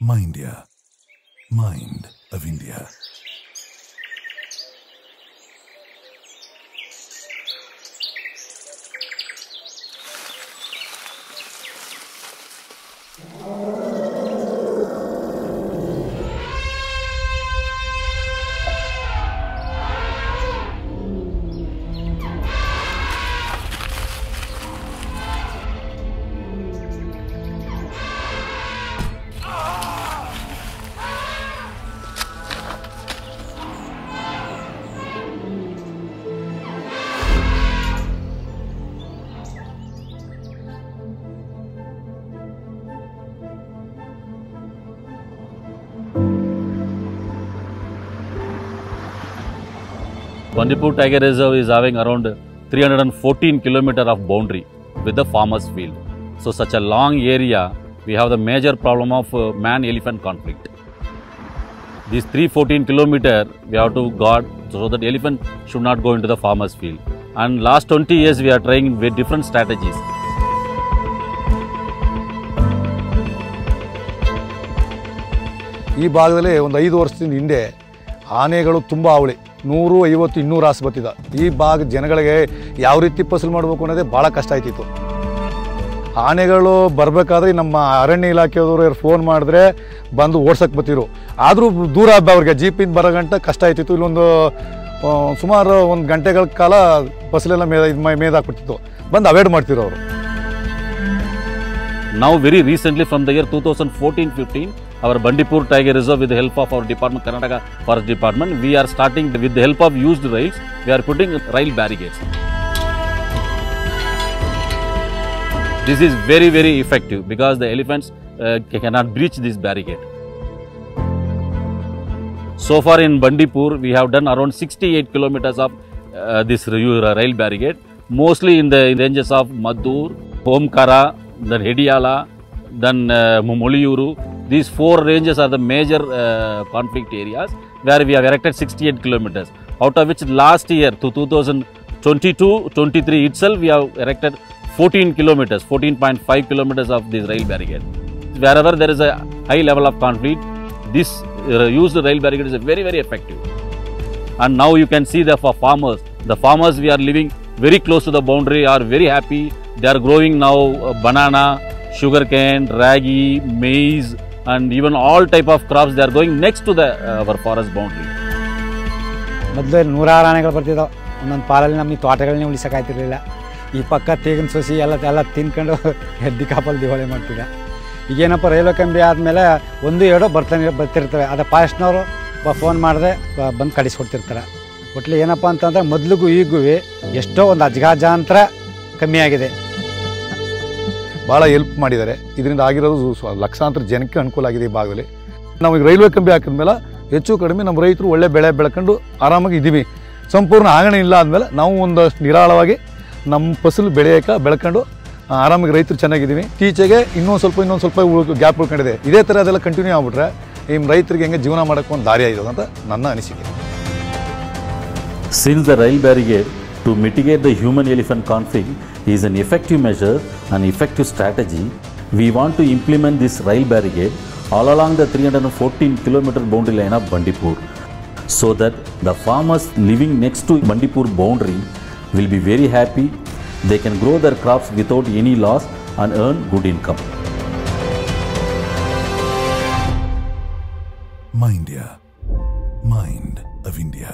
Mindia, Mind of India. Bandipur Tiger Reserve is having around 314 kilometers of boundary with the farmers' field. So such a long area, we have the major problem of man-elephant conflict. These 314 kilometers we have to guard so that elephant should not go into the farmers' field. And last 20 years we are trying with different strategies. ಈ ಭಾಗದಲ್ಲಿ ಒಂದು 5 ವರ್ಷದಿಂದ ಹಿಂದೆ ಆನೆಗಳು ತುಂಬ ಅವಳಿ 150-200 ರಾಸು ಬರ್ತಿದ್ದ. ಈ ಭಾಗ ಜನಗಳಿಗೆ ಯಾವ ರೀತಿ ಫಸಲು ಮಾಡಬೇಕು ಅನ್ನೋದೇ ಭಾಳ ಕಷ್ಟ ಆಯ್ತಿತ್ತು. ಆನೆಗಳು ಬರಬೇಕಾದ್ರೆ ನಮ್ಮ ಅರಣ್ಯ ಇಲಾಖೆಯವರು ಫೋನ್ ಮಾಡಿದ್ರೆ ಬಂದು ಓಡ್ಸಕ್ಕೆ ಬರ್ತಿರು. ಆದರೂ ದೂರ ಅವ್ರಿಗೆ ಜೀಪಿಂದ ಬರೋ ಗಂಟೆ ಕಷ್ಟ ಆಯ್ತಿತ್ತು. ಇಲ್ಲೊಂದು ಸುಮಾರು 1 ಗಂಟೆಗಳ ಕಾಲ ಫಸಲೆಲ್ಲ ಮೇದಾಕ್ಬಿಡ್ತಿತ್ತು. ಬಂದು ಅವಾಯ್ಡ್ ಮಾಡ್ತಿರು ಅವರು. Now very recently from the year 2014-15, our Bandipur Tiger Reserve with the help of our department, Karnataka Forest Department, we are starting with the help of used rails, we are putting rail barricades. This is very effective because the elephants cannot breach this barricade. So far in Bandipur, we have done around 68 kilometers of this rail barricade, mostly in the ranges of Maddur, Omkara, then Hediyala, then Moliyuru. These 4 ranges are the major conflict areas where we have erected 68 kilometers. Out of which last year to 2022-23 itself we have erected 14 kilometers, 14.5 kilometers of this rail barricade. Wherever there is a high level of conflict, this used rail barricade is very effective. And now you can see that for farmers, the farmers we are living very close to the boundary are very happy. They are growing now banana, sugarcane, ragi, maize, and even all type of crops. They are going next to the our forest boundary. ಮೊದಲು 100 ಆನೆಗಳು ಬರ್ತಿದ್ದವು. ಒಂದೊಂದು ಪಾಲಲ್ಲಿ ನಮಗೆ ತೋಟಗಳನ್ನೇ ಉಳಿಸೋಕ್ಕಾಗ್ತಿರ್ಲಿಲ್ಲ. ಈ ಪಕ್ಕ ತೇಗಿನ ಸೊಸಿ ಎಲ್ಲ ತಿನ್ಕೊಂಡು ಹೆದ್ದಿ ಕಾಪಲ್ಲಿ ದಿವಾಳಿ ಮಾಡ್ತಿದ್ದ. ಈಗೇನಪ್ಪ ರೈಲ್ವೆ ಕಂಬಿ ಆದಮೇಲೆ 1-2 ಬರ್ತಿರ್ತವೆ. ಅದು ಫಾರೆಸ್ಟ್ನವರು ಫೋನ್ ಮಾಡಿದ್ರೆ ಬಂದು ಕಳಿಸ್ಕೊಡ್ತಿರ್ತಾರೆ. ಒಟ್ಲಿ ಏನಪ್ಪ ಅಂತಂದರೆ ಮೊದಲಿಗೂ ಈಗೂ ಎಷ್ಟೋ ಒಂದು ಅಜಗಜಾಂತರ ಕಮ್ಮಿ ಆಗಿದೆ. ಭಾಳ ಹೆಲ್ಪ್ ಮಾಡಿದ್ದಾರೆ. ಇದರಿಂದ ಆಗಿರೋದು ಲಕ್ಷಾಂತರ ಜನಕ್ಕೆ ಅನುಕೂಲ ಆಗಿದೆ ಈ ಭಾಗದಲ್ಲಿ. ನಾವು ಈಗ ರೈಲ್ವೆ ಕಂಬಿ ಹಾಕಿದ್ಮೇಲೆ ಹೆಚ್ಚು ಕಡಿಮೆ ನಮ್ಮ ರೈತರು ಒಳ್ಳೆ ಬೆಳೆ ಬೆಳ್ಕೊಂಡು ಆರಾಮಾಗಿ ಇದ್ದೀವಿ. ಸಂಪೂರ್ಣ ಆಗಣೆ ಇಲ್ಲ ಆದಮೇಲೆ ನಾವು ಒಂದಷ್ಟು ನಿರಾಳವಾಗಿ ನಮ್ಮ ಫಸಲು ಬೆಳ್ಕೊಂಡು ಆರಾಮಾಗಿ ರೈತರು ಚೆನ್ನಾಗಿದ್ದೀವಿ. ಇತ್ತೀಚೆಗೆ ಇನ್ನೊಂದು ಸ್ವಲ್ಪ ಗ್ಯಾಪ್ ಉಳ್ಕೊಂಡಿದೆ. ಇದೇ ಥರ ಅದೆಲ್ಲ ಕಂಟಿನ್ಯೂ ಆಗ್ಬಿಟ್ರೆ ಈ ರೈತರಿಗೆ ಹೆಂಗೆ ಜೀವನ ಮಾಡೋಕ್ಕೆ ಒಂದು ದಾರಿ ಆಗಿದೆ ಅಂತ ನನ್ನ ಅನಿಸಿಕೆ. Since the rail barricade to mitigate the human-elephant conflict is an effective measure and effective strategy, we want to implement this rail barricade all along the 314-kilometer boundary line of Bandipur, so that the farmers living next to Bandipur boundary will be very happy. They can grow their crops without any loss and earn good income. Mindia, Mind of India.